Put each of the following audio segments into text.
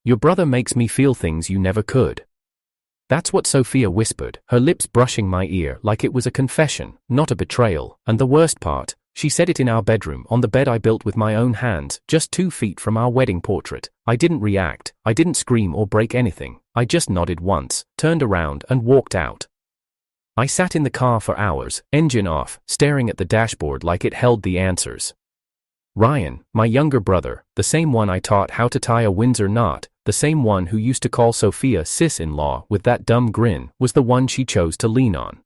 Your brother makes me feel things you never could. That's what Sophia whispered, her lips brushing my ear like it was a confession, not a betrayal, and the worst part, she said it in our bedroom on the bed I built with my own hands, just 2 feet from our wedding portrait. I didn't react, I didn't scream or break anything, I just nodded once, turned around and walked out. I sat in the car for hours, engine off, staring at the dashboard like it held the answers. Ryan, my younger brother, the same one I taught how to tie a Windsor knot, the same one who used to call Sophia sis-in-law with that dumb grin, was the one she chose to lean on.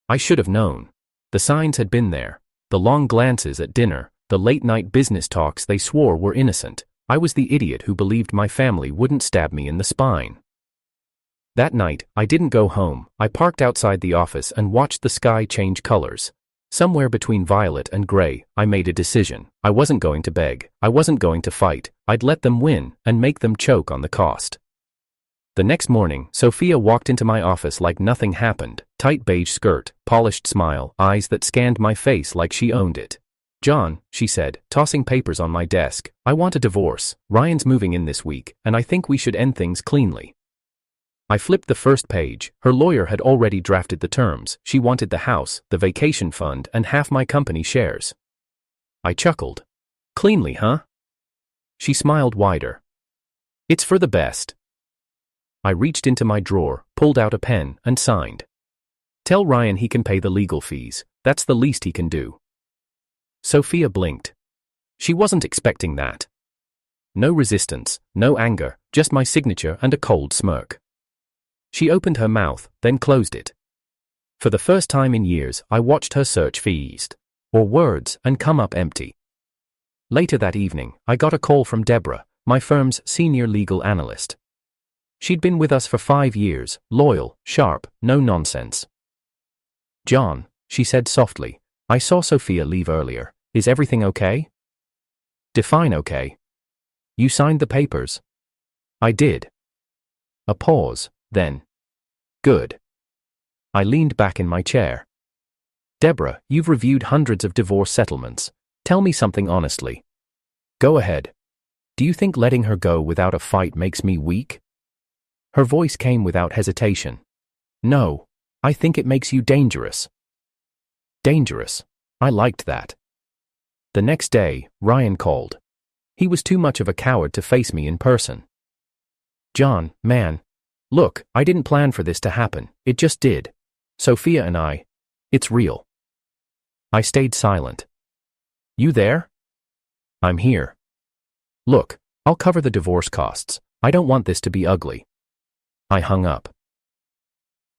I should have known. The signs had been there. The long glances at dinner, the late-night business talks they swore were innocent. I was the idiot who believed my family wouldn't stab me in the spine. That night, I didn't go home. I parked outside the office and watched the sky change colors. Somewhere between violet and gray, I made a decision. I wasn't going to beg. I wasn't going to fight. I'd let them win and make them choke on the cost. The next morning, Sophia walked into my office like nothing happened. Tight beige skirt, polished smile, eyes that scanned my face like she owned it. "John," she said, tossing papers on my desk, "I want a divorce. Ryan's moving in this week, and I think we should end things cleanly." I flipped the first page. Her lawyer had already drafted the terms. She wanted the house, the vacation fund, and half my company shares. I chuckled. "Cleanly, huh?" She smiled wider. "It's for the best." I reached into my drawer, pulled out a pen, and signed. "Tell Ryan he can pay the legal fees. That's the least he can do." Sophia blinked. She wasn't expecting that. No resistance, no anger, just my signature and a cold smirk. She opened her mouth, then closed it. For the first time in years, I watched her search feast, or words, and come up empty. Later that evening, I got a call from Deborah, my firm's senior legal analyst. She'd been with us for 5 years, loyal, sharp, no nonsense. "John," she said softly, "I saw Sophia leave earlier. Is everything okay?" "Define okay." "You signed the papers?" "I did." A pause, then. "Good." I leaned back in my chair. "Deborah, you've reviewed hundreds of divorce settlements. Tell me something honestly." "Go ahead. Do you think letting her go without a fight makes me weak?" Her voice came without hesitation. "No, I think it makes you dangerous." Dangerous. I liked that. The next day, Ryan called. He was too much of a coward to face me in person. "John, man. Look, I didn't plan for this to happen, it just did. Sophia and it's real." I stayed silent. "You there?" "I'm here." "Look, I'll cover the divorce costs. I don't want this to be ugly." I hung up.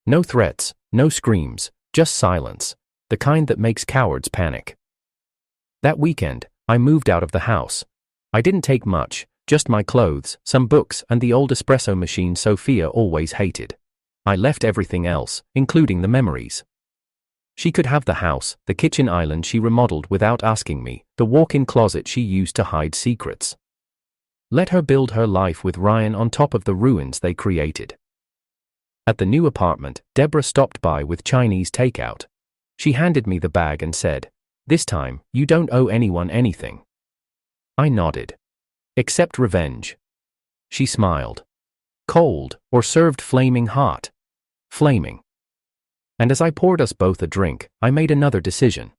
No threats, no screams, just silence, the kind that makes cowards panic. That weekend, I moved out of the house. I didn't take much. Just my clothes, some books, and the old espresso machine Sophia always hated. I left everything else, including the memories. She could have the house, the kitchen island she remodeled without asking me, the walk-in closet she used to hide secrets. Let her build her life with Ryan on top of the ruins they created. At the new apartment, Deborah stopped by with Chinese takeout. She handed me the bag and said, "This time, you don't owe anyone anything." I nodded. "Except revenge." She smiled. "Cold, or served flaming hot?" "Flaming." And as I poured us both a drink, I made another decision.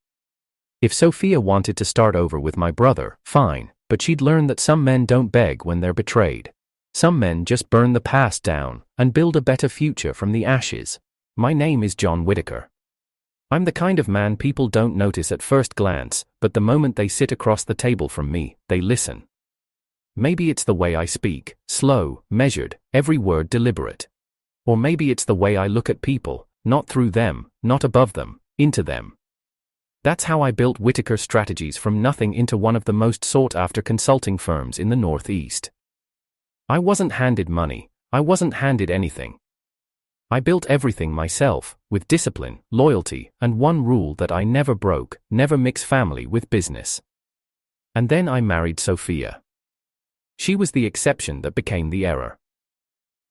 If Sophia wanted to start over with my brother, fine, but she'd learn that some men don't beg when they're betrayed. Some men just burn the past down and build a better future from the ashes. My name is John Whitaker. I'm the kind of man people don't notice at first glance, but the moment they sit across the table from me, they listen. Maybe it's the way I speak, slow, measured, every word deliberate. Or maybe it's the way I look at people, not through them, not above them, into them. That's how I built Whitaker Strategies from nothing into one of the most sought-after consulting firms in the Northeast. I wasn't handed money, I wasn't handed anything. I built everything myself, with discipline, loyalty, and one rule that I never broke: never mix family with business. And then I married Sophia. She was the exception that became the error.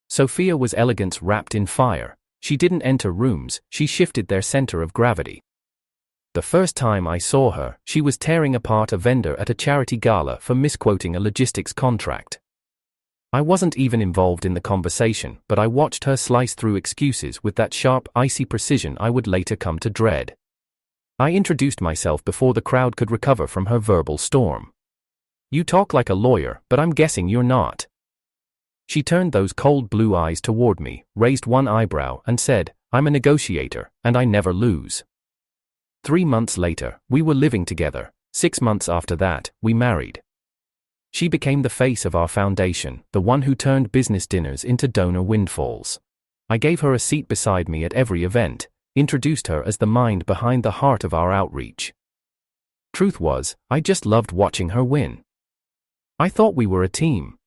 Sophia was elegance wrapped in fire. She didn't enter rooms, she shifted their center of gravity. The first time I saw her, she was tearing apart a vendor at a charity gala for misquoting a logistics contract. I wasn't even involved in the conversation, but I watched her slice through excuses with that sharp, icy precision I would later come to dread. I introduced myself before the crowd could recover from her verbal storm. "You talk like a lawyer, but I'm guessing you're not." She turned those cold blue eyes toward me, raised one eyebrow, and said, "I'm a negotiator, and I never lose." 3 months later, we were living together. 6 months after that, we married. She became the face of our foundation, the one who turned business dinners into donor windfalls. I gave her a seat beside me at every event, introduced her as the mind behind the heart of our outreach. Truth was, I just loved watching her win. I thought we were a team.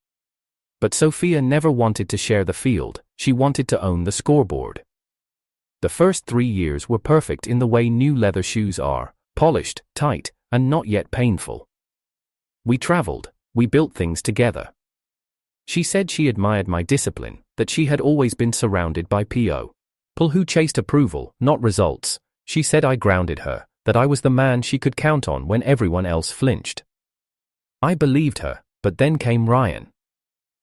But Sophia never wanted to share the field, she wanted to own the scoreboard. The first 3 years were perfect in the way new leather shoes are, polished, tight, and not yet painful. We traveled, we built things together. She said she admired my discipline, that she had always been surrounded by people who chased approval, not results. She said I grounded her, that I was the man she could count on when everyone else flinched. I believed her, but then came Ryan.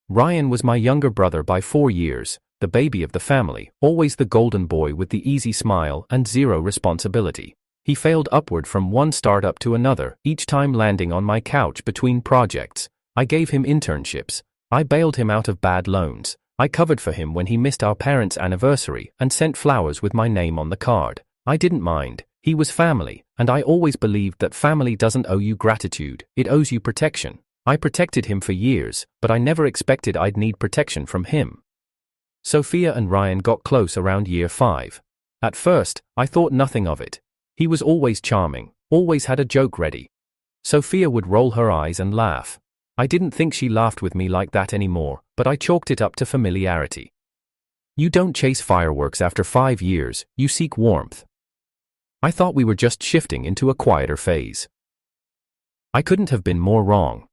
Ryan was my younger brother by 4 years, the baby of the family, always the golden boy with the easy smile and zero responsibility. He failed upward from one startup to another, each time landing on my couch between projects. I gave him internships. I bailed him out of bad loans. I covered for him when he missed our parents' anniversary and sent flowers with my name on the card. I didn't mind. He was family, and I always believed that family doesn't owe you gratitude, it owes you protection. I protected him for years, but I never expected I'd need protection from him. Sophia and Ryan got close around year 5. At first, I thought nothing of it. He was always charming, always had a joke ready. Sophia would roll her eyes and laugh. I didn't think she laughed with me like that anymore, but I chalked it up to familiarity. You don't chase fireworks after 5 years, you seek warmth. I thought we were just shifting into a quieter phase. I couldn't have been more wrong.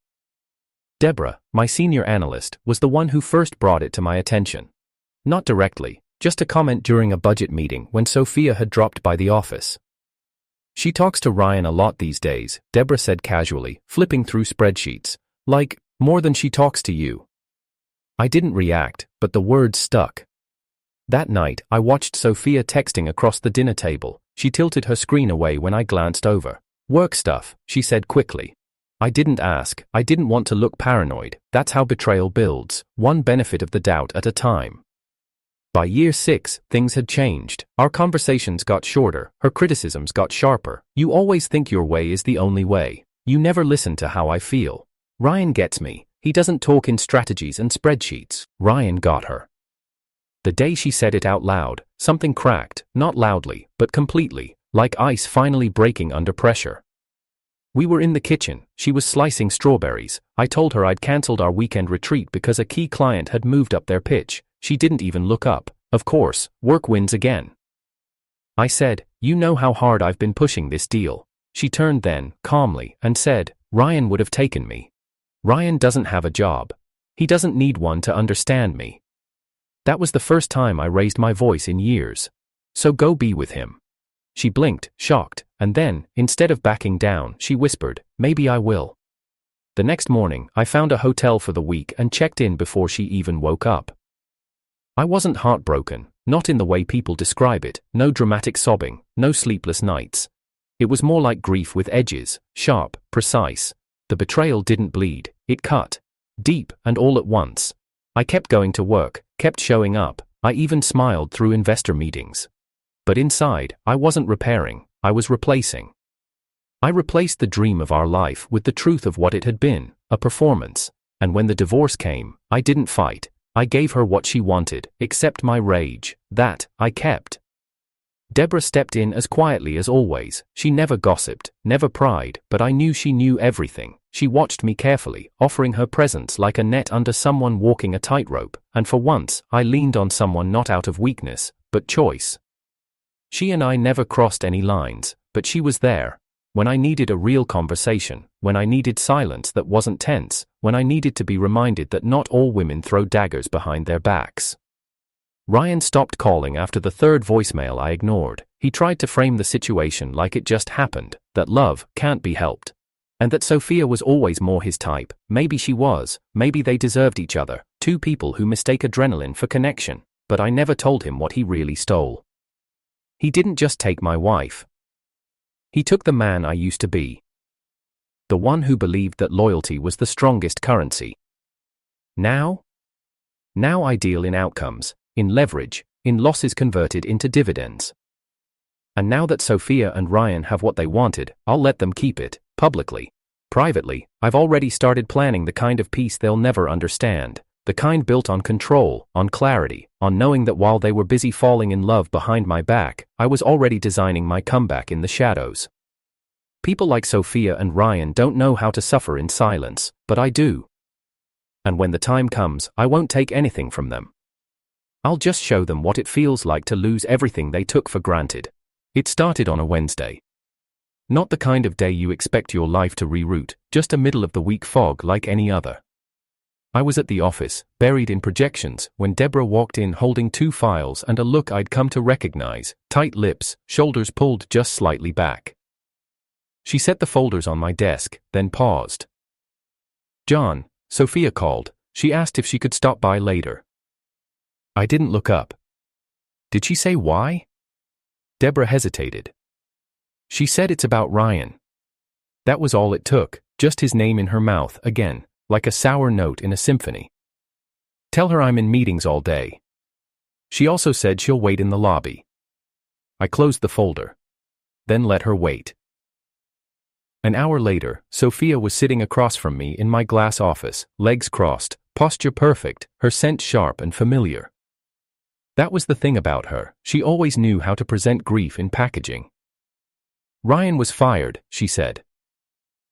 Deborah, my senior analyst, was the one who first brought it to my attention. Not directly, just a comment during a budget meeting when Sophia had dropped by the office. "She talks to Ryan a lot these days," Deborah said casually, flipping through spreadsheets. "Like, more than she talks to you." I didn't react, but the words stuck. That night, I watched Sophia texting across the dinner table. She tilted her screen away when I glanced over. "Work stuff," she said quickly. I didn't ask, I didn't want to look paranoid. That's how betrayal builds, one benefit of the doubt at a time. By year 6, things had changed. Our conversations got shorter, her criticisms got sharper. "You always think your way is the only way. You never listen to how I feel. Ryan gets me. He doesn't talk in strategies and spreadsheets." Ryan got her. The day she said it out loud, something cracked, not loudly, but completely, like ice finally breaking under pressure. We were in the kitchen, she was slicing strawberries. I told her I'd cancelled our weekend retreat because a key client had moved up their pitch. She didn't even look up. Of course, work wins again. I said, "You know how hard I've been pushing this deal." She turned then, calmly, and said, "Ryan would have taken me. Ryan doesn't have a job. He doesn't need one to understand me." That was the first time I raised my voice in years. "So go be with him." She blinked, shocked, and then, instead of backing down, she whispered, "Maybe I will." The next morning, I found a hotel for the week and checked in before she even woke up. I wasn't heartbroken, not in the way people describe it, no dramatic sobbing, no sleepless nights. It was more like grief with edges, sharp, precise. The betrayal didn't bleed, it cut. Deep, and all at once. I kept going to work, kept showing up, I even smiled through investor meetings. But inside, I wasn't repairing, I was replacing. I replaced the dream of our life with the truth of what it had been, a performance. And when the divorce came, I didn't fight. I gave her what she wanted, except my rage. That, I kept. Deborah stepped in as quietly as always. She never gossiped, never pried, but I knew she knew everything. She watched me carefully, offering her presence like a net under someone walking a tightrope, and for once, I leaned on someone not out of weakness, but choice. She and I never crossed any lines, but she was there. When I needed a real conversation, when I needed silence that wasn't tense, when I needed to be reminded that not all women throw daggers behind their backs. Ryan stopped calling after the third voicemail I ignored. He tried to frame the situation like it just happened, that love can't be helped. And that Sophia was always more his type. Maybe she was, maybe they deserved each other, two people who mistake adrenaline for connection, but I never told him what he really stole. He didn't just take my wife. He took the man I used to be. The one who believed that loyalty was the strongest currency. Now I deal in outcomes, in leverage, in losses converted into dividends. And now that Sophia and Ryan have what they wanted, I'll let them keep it, publicly. Privately, I've already started planning the kind of peace they'll never understand, the kind built on control, on clarity, on knowing that while they were busy falling in love behind my back, I was already designing my comeback in the shadows. People like Sophia and Ryan don't know how to suffer in silence, but I do. And when the time comes, I won't take anything from them. I'll just show them what it feels like to lose everything they took for granted. It started on a Wednesday. Not the kind of day you expect your life to reroute, just a middle-of-the-week fog like any other. I was at the office, buried in projections, when Deborah walked in holding 2 files and a look I'd come to recognize, tight lips, shoulders pulled just slightly back. She set the folders on my desk, then paused. "John," Sophia called. She asked if she could stop by later. I didn't look up. Did she say why? Deborah hesitated. She said it's about Ryan. That was all it took, just his name in her mouth again, like a sour note in a symphony. Tell her I'm in meetings all day. She also said she'll wait in the lobby. I closed the folder. Then let her wait. An hour later, Sophia was sitting across from me in my glass office, legs crossed, posture perfect, her scent sharp and familiar. That was the thing about her, she always knew how to present grief in packaging. "Ryan was fired," she said.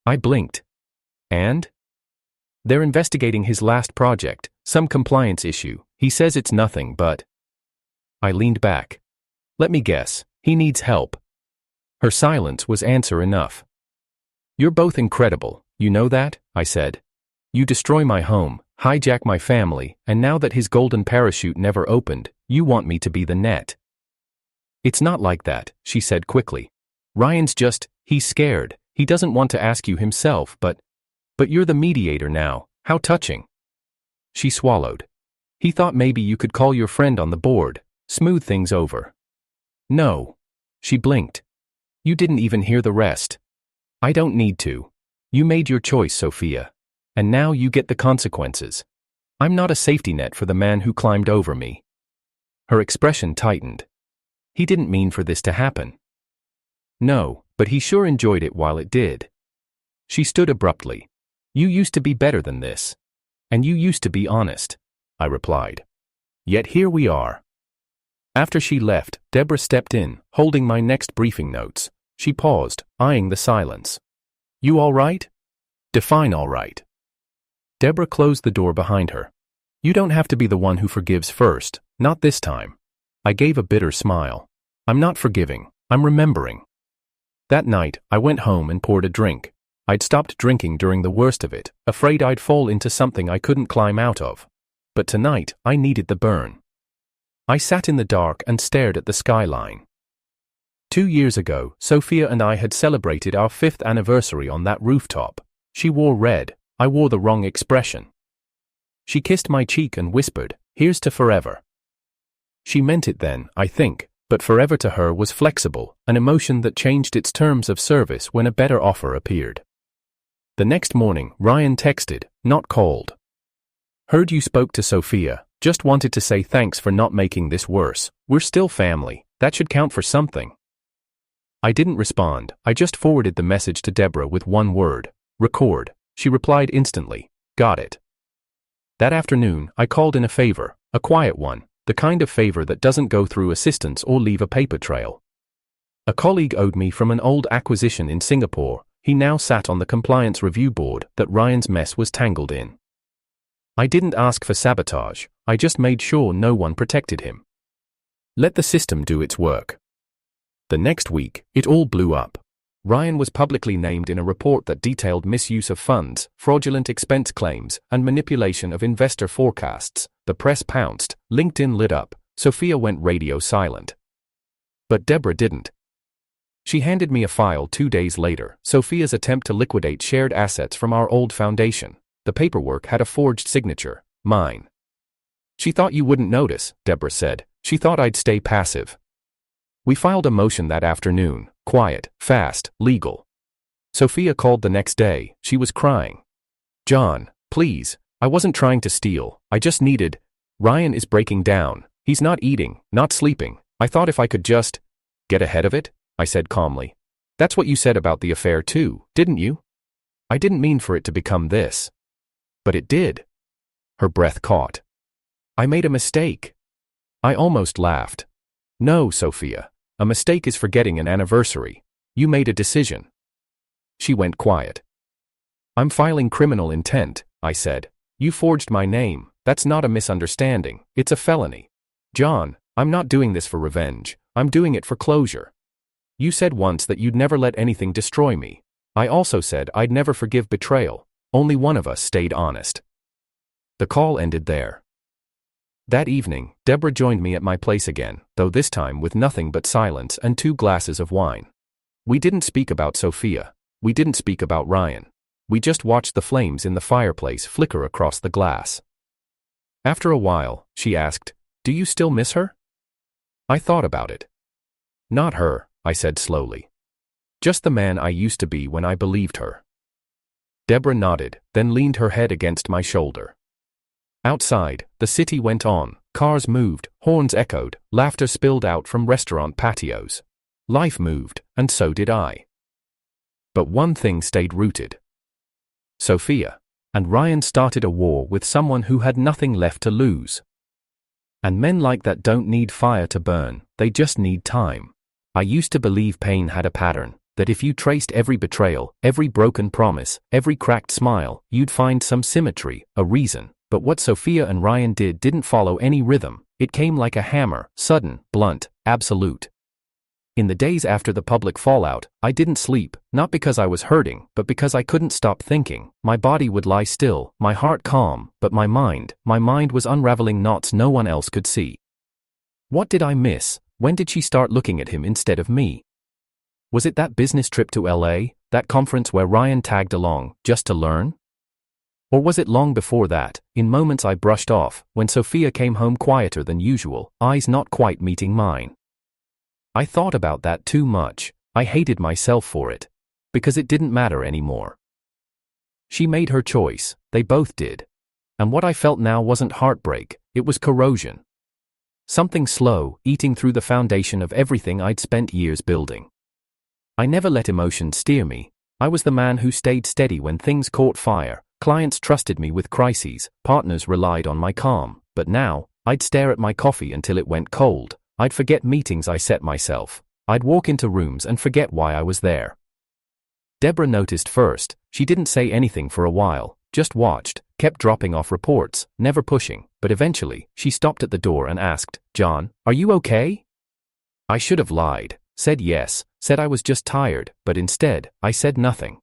I blinked. "And?" "They're investigating his last project, some compliance issue. He says it's nothing but..." I leaned back. "Let me guess, he needs help." Her silence was answer enough. "You're both incredible, you know that," I said. "You destroy my home, hijack my family, and now that his golden parachute never opened, you want me to be the net." "It's not like that," she said quickly. "Ryan's he's scared, he doesn't want to ask you himself, but you're the mediator now, how touching." She swallowed. "He thought maybe you could call your friend on the board, smooth things over." "No." She blinked. "You didn't even hear the rest." "I don't need to. You made your choice, Sophia. And now you get the consequences. I'm not a safety net for the man who climbed over me." Her expression tightened. "He didn't mean for this to happen." "No, but he sure enjoyed it while it did." She stood abruptly. "You used to be better than this. And you used to be honest," I replied. "Yet here we are." After she left, Deborah stepped in, holding my next briefing notes. She paused, eyeing the silence. "You all right?" "Define all right." Deborah closed the door behind her. "You don't have to be the one who forgives first, not this time." I gave a bitter smile. "I'm not forgiving, I'm remembering." That night, I went home and poured a drink. I'd stopped drinking during the worst of it, afraid I'd fall into something I couldn't climb out of. But tonight, I needed the burn. I sat in the dark and stared at the skyline. 2 years ago, Sophia and I had celebrated our 5th anniversary on that rooftop. She wore red, I wore the wrong expression. She kissed my cheek and whispered, "Here's to forever." She meant it then, I think, but forever to her was flexible, an emotion that changed its terms of service when a better offer appeared. The next morning, Ryan texted, not called. "Heard you spoke to Sophia, just wanted to say thanks for not making this worse. We're still family, that should count for something." I didn't respond, I just forwarded the message to Deborah with one word, record. She replied instantly, "Got it." That afternoon, I called in a favor, a quiet one, the kind of favor that doesn't go through assistants or leave a paper trail. A colleague owed me from an old acquisition in Singapore. He now sat on the compliance review board that Ryan's mess was tangled in. I didn't ask for sabotage, I just made sure no one protected him. Let the system do its work. The next week, it all blew up. Ryan was publicly named in a report that detailed misuse of funds, fraudulent expense claims, and manipulation of investor forecasts. The press pounced, LinkedIn lit up, Sophia went radio silent. But Deborah didn't. She handed me a file 2 days later, Sophia's attempt to liquidate shared assets from our old foundation. The paperwork had a forged signature, mine. She thought you wouldn't notice, Deborah said. She thought I'd stay passive. We filed a motion that afternoon, quiet, fast, legal. Sophia called the next day. She was crying. John, please, I wasn't trying to steal. I just needed. Ryan is breaking down. He's not eating, not sleeping. I thought if I could just get ahead of it, I said calmly. That's what you said about the affair too, didn't you? I didn't mean for it to become this. But it did. Her breath caught. I made a mistake. I almost laughed. No, Sophia. A mistake is forgetting an anniversary. You made a decision. She went quiet. I'm filing criminal intent, I said. You forged my name. That's not a misunderstanding. It's a felony. John, I'm not doing this for revenge. I'm doing it for closure. You said once that you'd never let anything destroy me. I also said I'd never forgive betrayal. Only one of us stayed honest. The call ended there. That evening, Deborah joined me at my place again, though this time with nothing but silence and 2 glasses of wine. We didn't speak about Sophia. We didn't speak about Ryan. We just watched the flames in the fireplace flicker across the glass. After a while, she asked, "Do you still miss her?" I thought about it. Not her, I said slowly. Just the man I used to be when I believed her. Deborah nodded, then leaned her head against my shoulder. Outside, the city went on. Cars moved, horns echoed, laughter spilled out from restaurant patios. Life moved, and so did I. But one thing stayed rooted. Sophia. And Ryan started a war with someone who had nothing left to lose. And men like that don't need fire to burn, they just need time. I used to believe pain had a pattern, that if you traced every betrayal, every broken promise, every cracked smile, you'd find some symmetry, a reason. But what Sophia and Ryan did didn't follow any rhythm. It came like a hammer, sudden, blunt, absolute. In the days after the public fallout, I didn't sleep, not because I was hurting, but because I couldn't stop thinking. My body would lie still, my heart calm, but my mind was unraveling knots no one else could see. What did I miss? When did she start looking at him instead of me? Was it that business trip to LA, that conference where Ryan tagged along, just to learn? Or was it long before that, in moments I brushed off, when Sophia came home quieter than usual, eyes not quite meeting mine? I thought about that too much. I hated myself for it. Because it didn't matter anymore. She made her choice, they both did. And what I felt now wasn't heartbreak, it was corrosion. Something slow, eating through the foundation of everything I'd spent years building. I never let emotion steer me. I was the man who stayed steady when things caught fire. Clients trusted me with crises, partners relied on my calm. But now, I'd stare at my coffee until it went cold. I'd forget meetings I set myself. I'd walk into rooms and forget why I was there. Deborah noticed first. She didn't say anything for a while, just watched, kept dropping off reports, never pushing, but eventually, she stopped at the door and asked, "John, are you okay?" I should have lied, said yes, said I was just tired, but instead, I said nothing.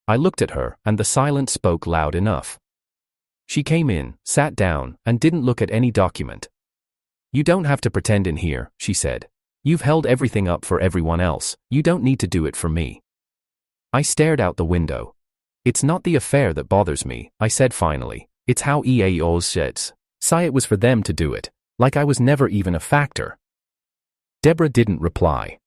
I looked at her, and the silence spoke loud enough. She came in, sat down, and didn't look at any document. "You don't have to pretend in here," she said. "You've held everything up for everyone else, you don't need to do it for me." I stared out the window. "It's not the affair that bothers me," I said finally. "It's how EAOs say it was for them to do it, like I was never even a factor." Deborah didn't reply.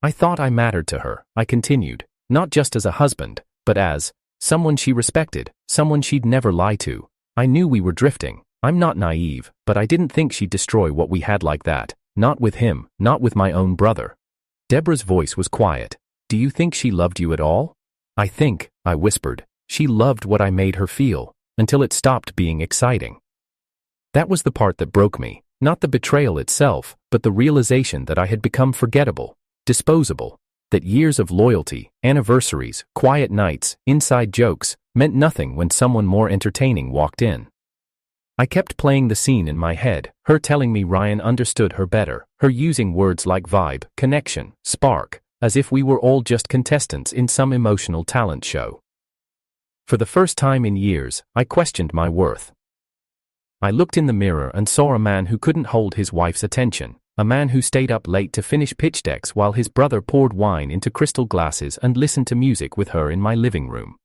I thought I mattered to her, I continued, not just as a husband, but as someone she respected, someone she'd never lie to. I knew we were drifting. I'm not naive, but I didn't think she'd destroy what we had like that. Not with him, not with my own brother. Deborah's voice was quiet. "Do you think she loved you at all?" "I think," I whispered, "she loved what I made her feel, until it stopped being exciting." That was the part that broke me, not the betrayal itself, but the realization that I had become forgettable, disposable, that years of loyalty, anniversaries, quiet nights, inside jokes, meant nothing when someone more entertaining walked in. I kept playing the scene in my head, her telling me Ryan understood her better, her using words like vibe, connection, spark, as if we were all just contestants in some emotional talent show. For the first time in years, I questioned my worth. I looked in the mirror and saw a man who couldn't hold his wife's attention, a man who stayed up late to finish pitch decks while his brother poured wine into crystal glasses and listened to music with her in my living room.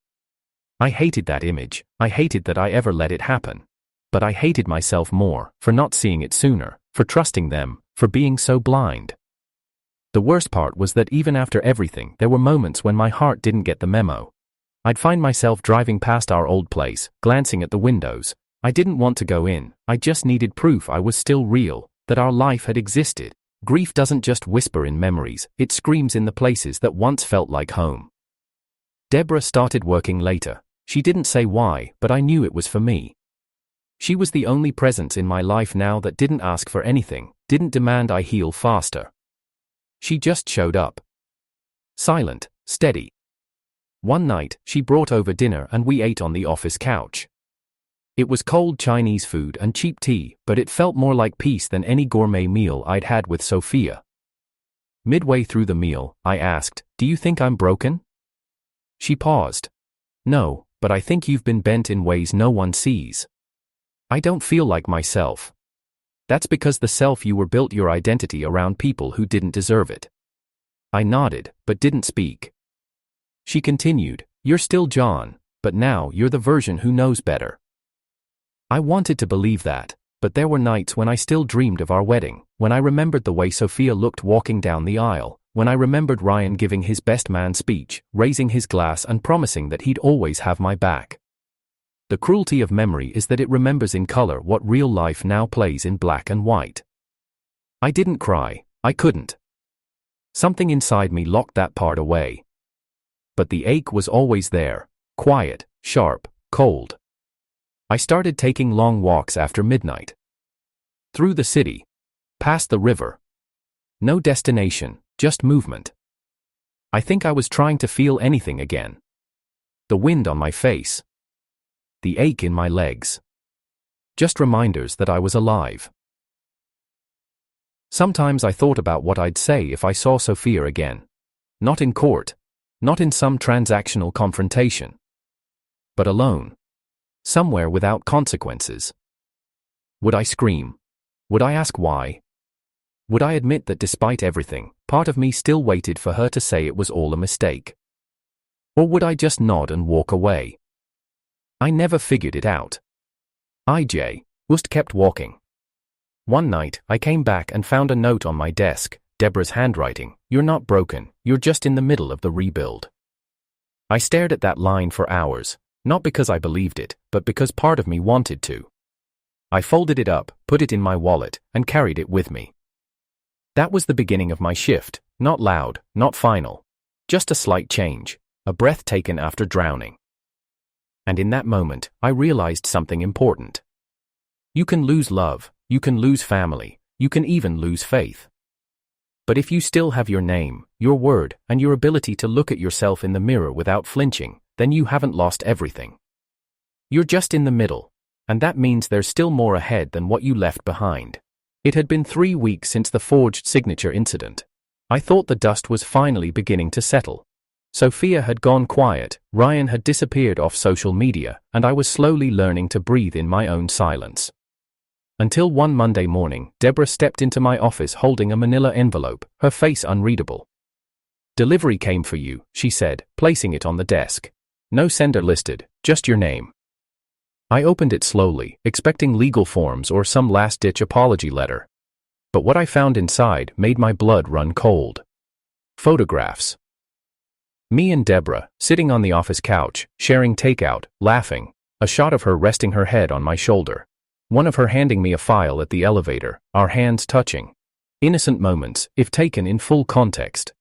I hated that image. I hated that I ever let it happen. But I hated myself more, for not seeing it sooner, for trusting them, for being so blind. The worst part was that even after everything, there were moments when my heart didn't get the memo. I'd find myself driving past our old place, glancing at the windows. I didn't want to go in, I just needed proof I was still real, that our life had existed. Grief doesn't just whisper in memories, it screams in the places that once felt like home. Deborah started working later. She didn't say why, but I knew it was for me. She was the only presence in my life now that didn't ask for anything, didn't demand I heal faster. She just showed up. Silent, steady. One night, she brought over dinner and we ate on the office couch. It was cold Chinese food and cheap tea, but it felt more like peace than any gourmet meal I'd had with Sophia. Midway through the meal, I asked, "Do you think I'm broken?" She paused. "No, but I think you've been bent in ways no one sees. I don't feel like myself. That's because the self you were built your identity around people who didn't deserve it." I nodded, but didn't speak. She continued, "You're still John, but now you're the version who knows better." I wanted to believe that, but there were nights when I still dreamed of our wedding, when I remembered the way Sophia looked walking down the aisle, when I remembered Ryan giving his best man speech, raising his glass and promising that he'd always have my back. The cruelty of memory is that it remembers in color what real life now plays in black and white. I didn't cry, I couldn't. Something inside me locked that part away. But the ache was always there, quiet, sharp, cold. I started taking long walks after midnight. Through the city. Past the river. No destination, just movement. I think I was trying to feel anything again. The wind on my face. The ache in my legs. Just reminders that I was alive. Sometimes I thought about what I'd say if I saw Sophia again. Not in court. Not in some transactional confrontation. But alone. Somewhere without consequences. Would I scream? Would I ask why? Would I admit that despite everything, part of me still waited for her to say it was all a mistake? Or would I just nod and walk away? I never figured it out. I just kept walking. One night, I came back and found a note on my desk, Deborah's handwriting, "You're not broken, you're just in the middle of the rebuild." I stared at that line for hours. Not because I believed it, but because part of me wanted to. I folded it up, put it in my wallet, and carried it with me. That was the beginning of my shift, not loud, not final. Just a slight change, a breath taken after drowning. And in that moment, I realized something important. You can lose love, you can lose family, you can even lose faith. But if you still have your name, your word, and your ability to look at yourself in the mirror without flinching, then you haven't lost everything. You're just in the middle, and that means there's still more ahead than what you left behind. It had been 3 weeks since the forged signature incident. I thought the dust was finally beginning to settle. Sophia had gone quiet, Ryan had disappeared off social media, and I was slowly learning to breathe in my own silence. Until one Monday morning, Deborah stepped into my office holding a manila envelope, her face unreadable. "Delivery came for you," she said, placing it on the desk. "No sender listed, just your name." I opened it slowly, expecting legal forms or some last-ditch apology letter. But what I found inside made my blood run cold. Photographs. Me and Deborah, sitting on the office couch, sharing takeout, laughing, a shot of her resting her head on my shoulder. One of her handing me a file at the elevator, our hands touching. Innocent moments, if taken in full context.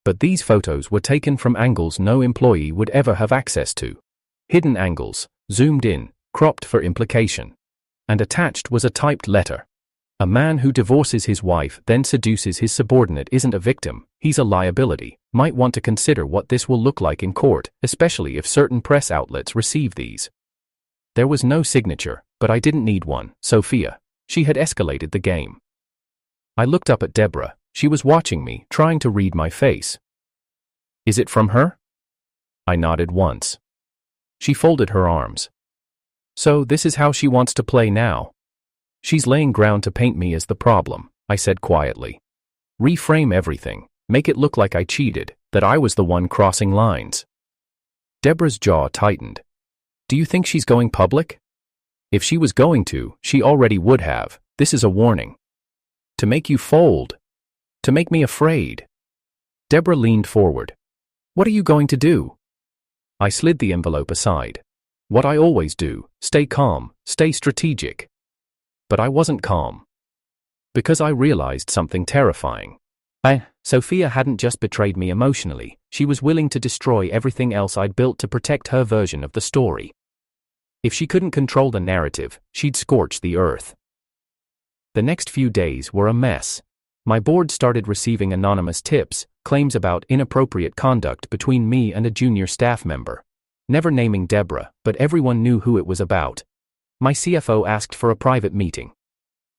But these photos were taken from angles no employee would ever have access to. Hidden angles, zoomed in, cropped for implication. And attached was a typed letter. A man who divorces his wife then seduces his subordinate isn't a victim, he's a liability. Might want to consider what this will look like in court, especially if certain press outlets receive these. There was no signature, but I didn't need one. Sophia. She had escalated the game. I looked up at Deborah. She was watching me, trying to read my face. "Is it from her?" I nodded once. She folded her arms. "So this is how she wants to play now. She's laying ground to paint me as the problem, I said quietly. Reframe everything, make it look like I cheated, that I was the one crossing lines. Deborah's jaw tightened. Do you think she's going public? If she was going to, she already would have. This is a warning. To make you fold. To make me afraid. Deborah leaned forward. What are you going to do? I slid the envelope aside. What I always do, stay calm, stay strategic. But I wasn't calm. Because I realized something terrifying. Sophia hadn't just betrayed me emotionally, she was willing to destroy everything else I'd built to protect her version of the story. If she couldn't control the narrative, she'd scorch the earth. The next few days were a mess. My board started receiving anonymous tips, claims about inappropriate conduct between me and a junior staff member. Never naming Deborah, but everyone knew who it was about. My CFO asked for a private meeting.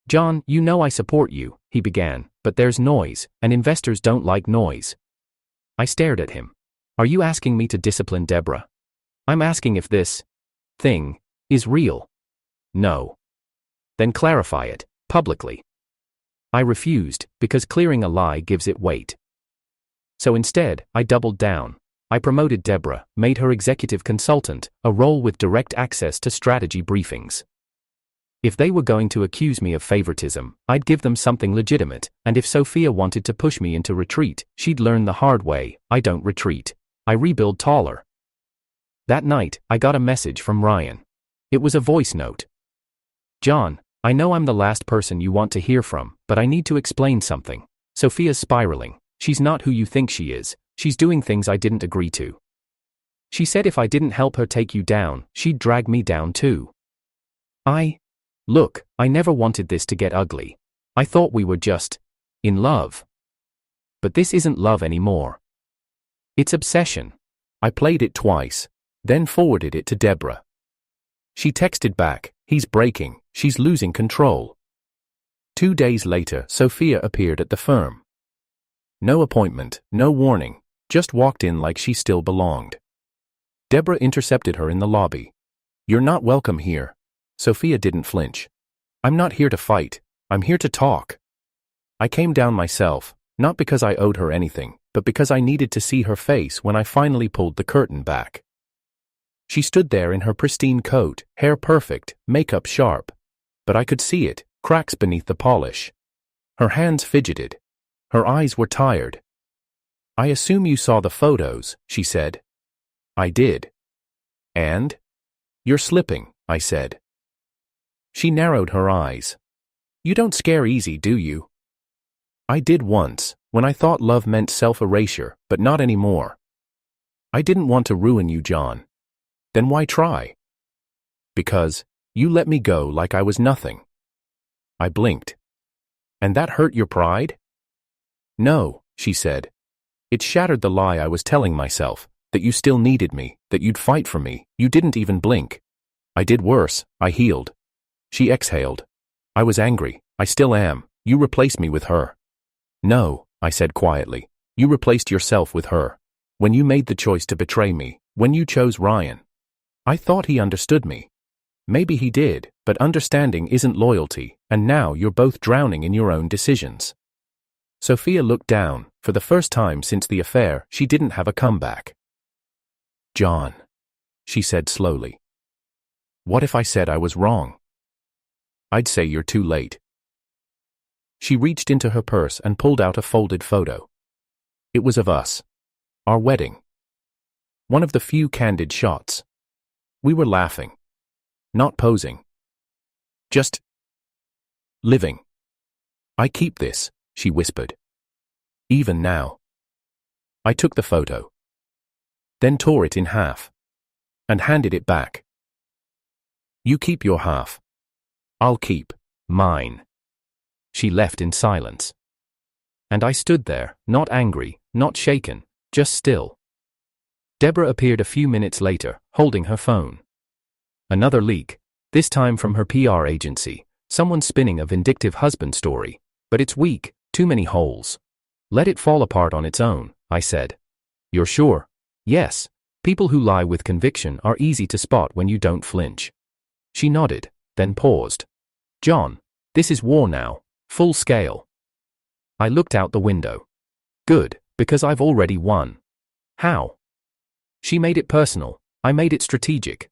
John, you know I support you, he began, but there's noise, and investors don't like noise. I stared at him. Are you asking me to discipline Deborah? I'm asking if this thing is real. No. Then clarify it, publicly. I refused, because clearing a lie gives it weight. So instead, I doubled down. I promoted Deborah, made her executive consultant, a role with direct access to strategy briefings. If they were going to accuse me of favoritism, I'd give them something legitimate, and if Sophia wanted to push me into retreat, she'd learn the hard way. I don't retreat. I rebuild taller. That night, I got a message from Ryan. It was a voice note. John, I know I'm the last person you want to hear from, but I need to explain something. Sophia's spiraling. She's not who you think she is. She's doing things I didn't agree to. She said if I didn't help her take you down, she'd drag me down too. Look, I never wanted this to get ugly. I thought we were just in love. But this isn't love anymore. It's obsession. I played it twice, then forwarded it to Deborah. She texted back, he's breaking, she's losing control. 2 days later, Sophia appeared at the firm. No appointment, no warning, just walked in like she still belonged. Deborah intercepted her in the lobby. You're not welcome here. Sophia didn't flinch. I'm not here to fight, I'm here to talk. I came down myself, not because I owed her anything, but because I needed to see her face when I finally pulled the curtain back. She stood there in her pristine coat, hair perfect, makeup sharp. But I could see it, cracks beneath the polish. Her hands fidgeted. Her eyes were tired. I assume you saw the photos, she said. I did. And? You're slipping, I said. She narrowed her eyes. You don't scare easy, do you? I did once, when I thought love meant self-erasure, but not anymore. I didn't want to ruin you, John. Then why try? Because you let me go like I was nothing. I blinked. And that hurt your pride? No, she said. It shattered the lie I was telling myself, that you still needed me, that you'd fight for me. You didn't even blink. I did worse, I healed. She exhaled. I was angry, I still am. You replaced me with her. No, I said quietly. You replaced yourself with her. When you made the choice to betray me, when you chose Ryan. I thought he understood me. Maybe he did, but understanding isn't loyalty, and now you're both drowning in your own decisions. Sophia looked down. For the first time since the affair, she didn't have a comeback. John, she said slowly. What if I said I was wrong? I'd say you're too late. She reached into her purse and pulled out a folded photo. It was of us. Our wedding. One of the few candid shots. We were laughing. Not posing. Just living. I keep this, she whispered. Even now. I took the photo. Then tore it in half. And handed it back. You keep your half. I'll keep mine. She left in silence. And I stood there, not angry, not shaken, just still. Deborah appeared a few minutes later, holding her phone. Another leak, this time from her PR agency, someone spinning a vindictive husband story. But it's weak, too many holes. Let it fall apart on its own, I said. You're sure? Yes. People who lie with conviction are easy to spot when you don't flinch. She nodded, then paused. John, this is war now, full scale. I looked out the window. Good, because I've already won. How? She made it personal, I made it strategic.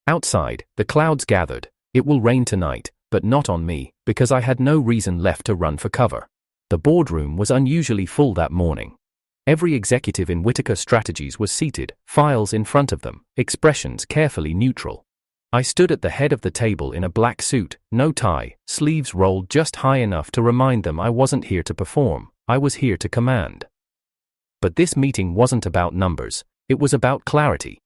Outside, the clouds gathered. It will rain tonight, but not on me, because I had no reason left to run for cover. The boardroom was unusually full that morning. Every executive in Whitaker Strategies was seated, files in front of them, expressions carefully neutral. I stood at the head of the table in a black suit, no tie, sleeves rolled just high enough to remind them I wasn't here to perform, I was here to command. But this meeting wasn't about numbers, it was about clarity.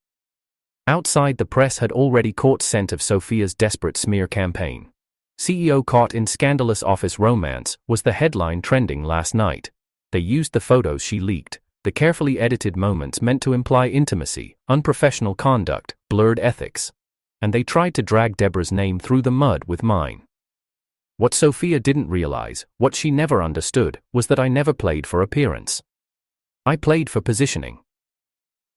Outside, the press had already caught scent of Sophia's desperate smear campaign. CEO caught in scandalous office romance was the headline trending last night. They used the photos she leaked, the carefully edited moments meant to imply intimacy, unprofessional conduct, blurred ethics. And they tried to drag Deborah's name through the mud with mine. What Sophia didn't realize, what she never understood, was that I never played for appearance. I played for positioning.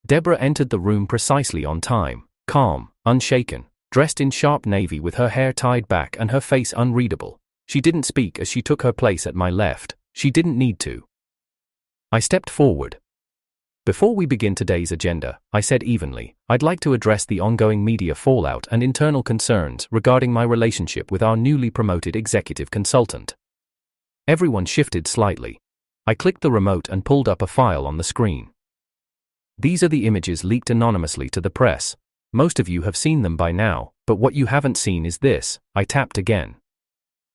Deborah entered the room precisely on time, calm, unshaken, dressed in sharp navy with her hair tied back and her face unreadable. She didn't speak as she took her place at my left. She didn't need to. I stepped forward. Before we begin today's agenda, I said evenly, I'd like to address the ongoing media fallout and internal concerns regarding my relationship with our newly promoted executive consultant. Everyone shifted slightly. I clicked the remote and pulled up a file on the screen. These are the images leaked anonymously to the press. Most of you have seen them by now, but what you haven't seen is this. I tapped again.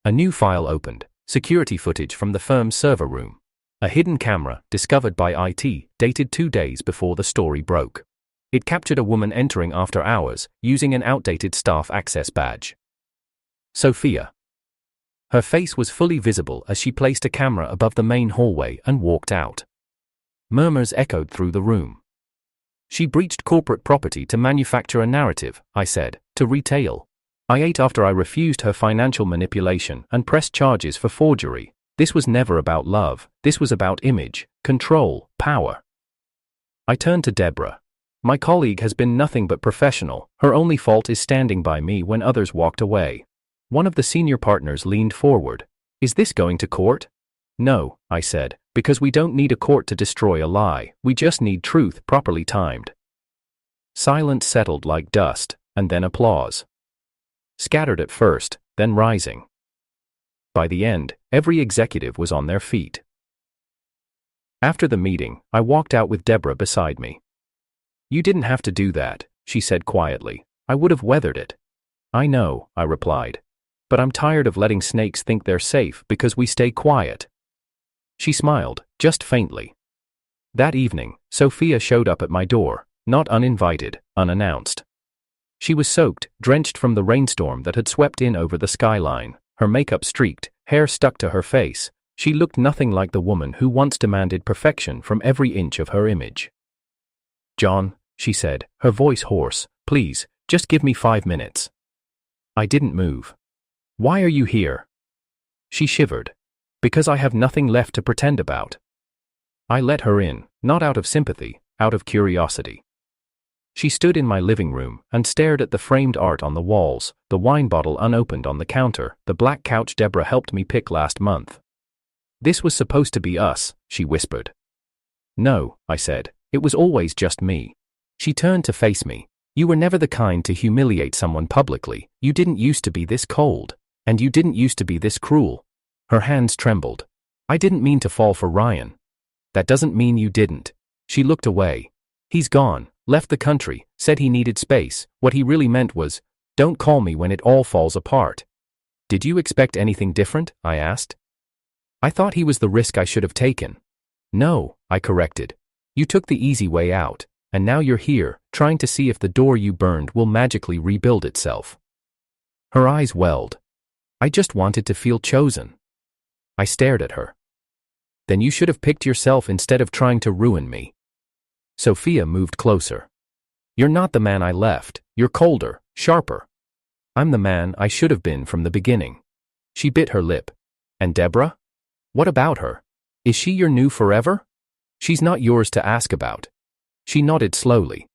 A new file opened, security footage from the firm's server room. A hidden camera, discovered by IT, dated 2 days before the story broke. It captured a woman entering after hours, using an outdated staff access badge. Sophia. Her face was fully visible as she placed a camera above the main hallway and walked out. Murmurs echoed through the room. She breached corporate property to manufacture a narrative, I said, to retail. I ate after I refused her financial manipulation and pressed charges for forgery. This was never about love, this was about image, control, power. I turned to Deborah. My colleague has been nothing but professional, her only fault is standing by me when others walked away. One of the senior partners leaned forward. Is this going to court? No, I said, because we don't need a court to destroy a lie, we just need truth properly timed. Silence settled like dust, and then applause. Scattered at first, then rising. By the end, every executive was on their feet. After the meeting, I walked out with Deborah beside me. You didn't have to do that, she said quietly. I would have weathered it. I know, I replied. But I'm tired of letting snakes think they're safe because we stay quiet. She smiled, just faintly. That evening, Sophia showed up at my door, not uninvited, unannounced. She was soaked, drenched from the rainstorm that had swept in over the skyline. Her makeup streaked, hair stuck to her face. She looked nothing like the woman who once demanded perfection from every inch of her image. John, she said, her voice hoarse, please, just give me 5 minutes. I didn't move. Why are you here? She shivered. Because I have nothing left to pretend about. I let her in, not out of sympathy, out of curiosity. She stood in my living room and stared at the framed art on the walls, the wine bottle unopened on the counter, the black couch Deborah helped me pick last month. This was supposed to be us, she whispered. No, I said, it was always just me. She turned to face me. You were never the kind to humiliate someone publicly, you didn't used to be this cold, and you didn't used to be this cruel. Her hands trembled. I didn't mean to fall for Ryan. That doesn't mean you didn't. She looked away. He's gone. Left the country, said he needed space. What he really meant was, don't call me when it all falls apart. Did you expect anything different? I asked. I thought he was the risk I should have taken. No, I corrected. You took the easy way out, and now you're here, trying to see if the door you burned will magically rebuild itself. Her eyes welled. I just wanted to feel chosen. I stared at her. Then you should have picked yourself instead of trying to ruin me. Sophia moved closer. You're not the man I left, you're colder, sharper. I'm the man I should have been from the beginning. She bit her lip. And Deborah? What about her? Is she your new forever? She's not yours to ask about. She nodded slowly.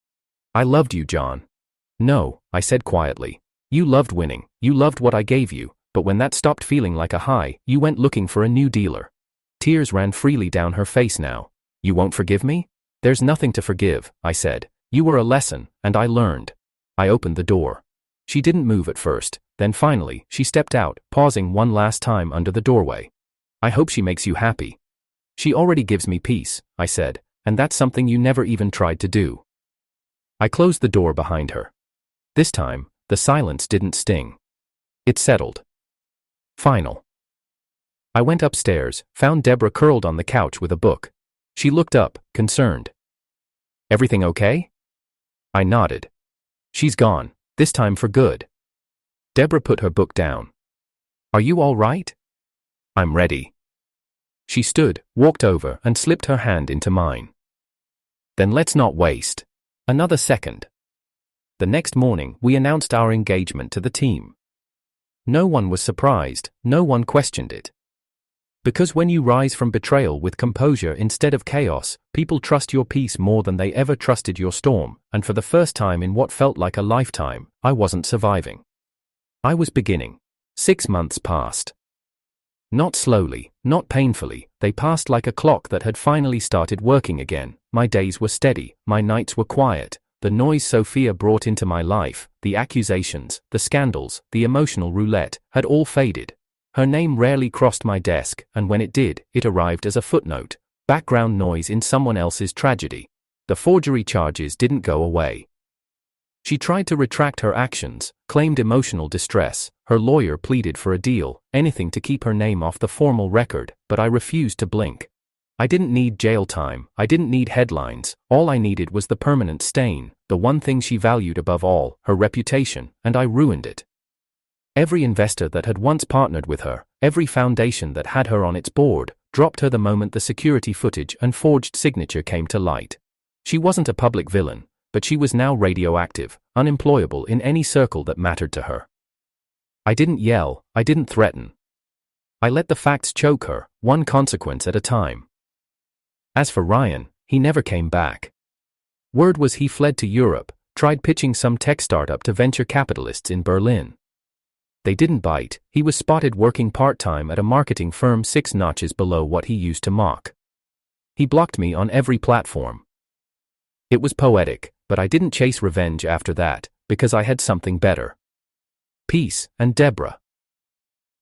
I loved you, John. No, I said quietly. You loved winning, you loved what I gave you, but when that stopped feeling like a high, you went looking for a new dealer. tears ran freely down her face now. You won't forgive me? There's nothing to forgive, I said. You were a lesson, and I learned. I opened the door. She didn't move at first, then finally, she stepped out, pausing one last time under the doorway. I hope she makes you happy. She already gives me peace, I said, and that's something you never even tried to do. I closed the door behind her. This time, the silence didn't sting. It settled. Final. I went upstairs, found Deborah curled on the couch with a book. She looked up, concerned. Everything okay? I nodded. She's gone, this time for good. Deborah put her book down. Are you all right? I'm ready. She stood, walked over, and slipped her hand into mine. Then let's not waste another second. The next morning, we announced our engagement to the team. No one was surprised, no one questioned it. Because when you rise from betrayal with composure instead of chaos, people trust your peace more than they ever trusted your storm, and for the first time in what felt like a lifetime, I wasn't surviving. I was beginning. 6 months passed. Not slowly, not painfully, they passed like a clock that had finally started working again. My days were steady, my nights were quiet. The noise Sophia brought into my life, the accusations, the scandals, the emotional roulette, had all faded. Her name rarely crossed my desk, and when it did, it arrived as a footnote, background noise in someone else's tragedy. The forgery charges didn't go away. She tried to retract her actions, claimed emotional distress, her lawyer pleaded for a deal, anything to keep her name off the formal record, but I refused to blink. I didn't need jail time, I didn't need headlines, all I needed was the permanent stain, the one thing she valued above all, her reputation, and I ruined it. Every investor that had once partnered with her, every foundation that had her on its board, dropped her the moment the security footage and forged signature came to light. She wasn't a public villain, but she was now radioactive, unemployable in any circle that mattered to her. I didn't yell, I didn't threaten. I let the facts choke her, one consequence at a time. As for Ryan, he never came back. Word was he fled to Europe, tried pitching some tech startup to venture capitalists in Berlin. They didn't bite. He was spotted working part-time at a marketing firm 6 notches below what he used to mock. He blocked me on every platform. It was poetic, but I didn't chase revenge after that, because I had something better. Peace, and Deborah.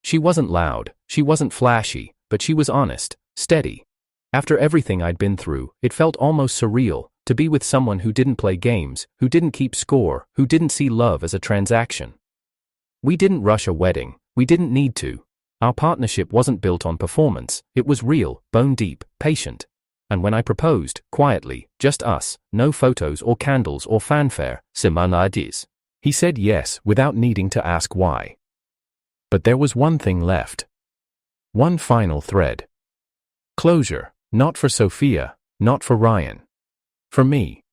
She wasn't loud, she wasn't flashy, but she was honest, steady. After everything I'd been through, it felt almost surreal to be with someone who didn't play games, who didn't keep score, who didn't see love as a transaction. We didn't rush a wedding, we didn't need to. Our partnership wasn't built on performance, it was real, bone deep, patient. And when I proposed, quietly, just us, no photos or candles or fanfare, Simonadis, he said yes without needing to ask why. But there was one thing left. One final thread. Closure, not for Sophia, not for Ryan. For me.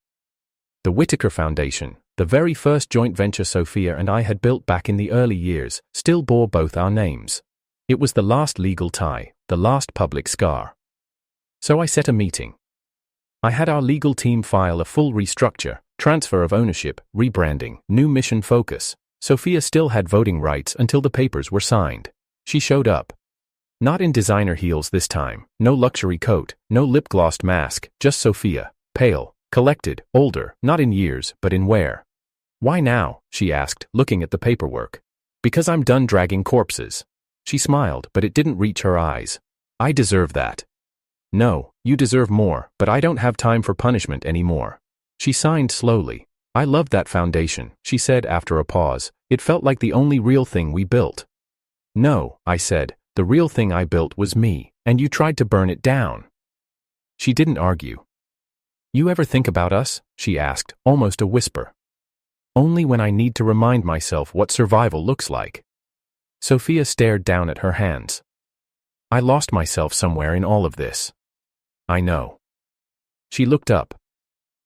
The Whitaker Foundation, the very first joint venture Sophia and I had built back in the early years, still bore both our names. It was the last legal tie, the last public scar. So I set a meeting. I had our legal team file a full restructure, transfer of ownership, rebranding, new mission focus. Sophia still had voting rights until the papers were signed. She showed up. Not in designer heels this time, no luxury coat, no lip-glossed mask, just Sophia, pale, collected, older, not in years, but in wear. Why now? She asked, looking at the paperwork. Because I'm done dragging corpses. She smiled, but it didn't reach her eyes. I deserve that. No, you deserve more, but I don't have time for punishment anymore. She signed slowly. I loved that foundation, she said after a pause. It felt like the only real thing we built. No, I said, the real thing I built was me, and you tried to burn it down. She didn't argue. You ever think about us? She asked, almost a whisper. Only when I need to remind myself what survival looks like. Sophia stared down at her hands. I lost myself somewhere in all of this. I know. She looked up.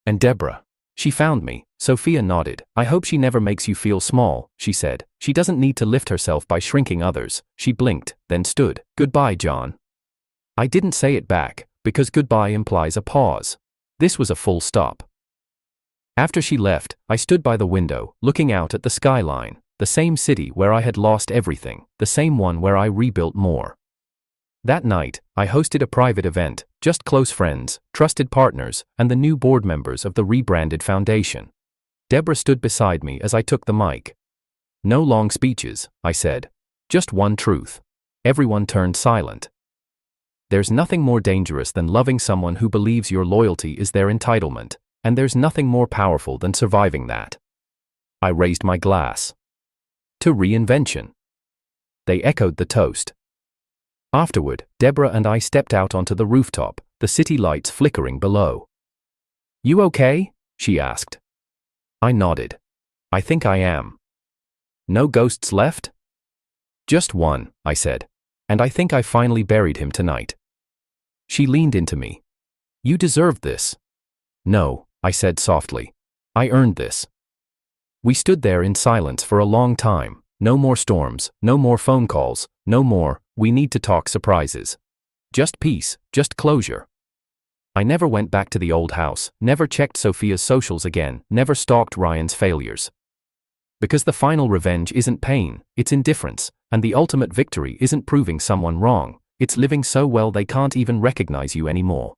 And Deborah. She found me. Sophia nodded. I hope she never makes you feel small, she said. She doesn't need to lift herself by shrinking others. She blinked, then stood. Goodbye, John. I didn't say it back, because goodbye implies a pause. This was a full stop. After she left, I stood by the window, looking out at the skyline, the same city where I had lost everything, the same one where I rebuilt more. That night, I hosted a private event, just close friends, trusted partners, and the new board members of the rebranded foundation. Deborah stood beside me as I took the mic. No long speeches, I said. Just one truth. Everyone turned silent. There's nothing more dangerous than loving someone who believes your loyalty is their entitlement, and there's nothing more powerful than surviving that. I raised my glass. To reinvention. They echoed the toast. Afterward, Deborah and I stepped out onto the rooftop, the city lights flickering below. "You okay?" she asked. I nodded. "I think I am." "No ghosts left?" "Just one," I said. "And I think I finally buried him tonight." She leaned into me. "You deserved this." "No," I said softly. "I earned this." We stood there in silence for a long time. No more storms, no more phone calls, no more, "We need to talk" surprises. Just peace, just closure. I never went back to the old house, never checked Sophia's socials again, never stalked Ryan's failures. Because the final revenge isn't pain, it's indifference, and the ultimate victory isn't proving someone wrong, it's living so well they can't even recognize you anymore.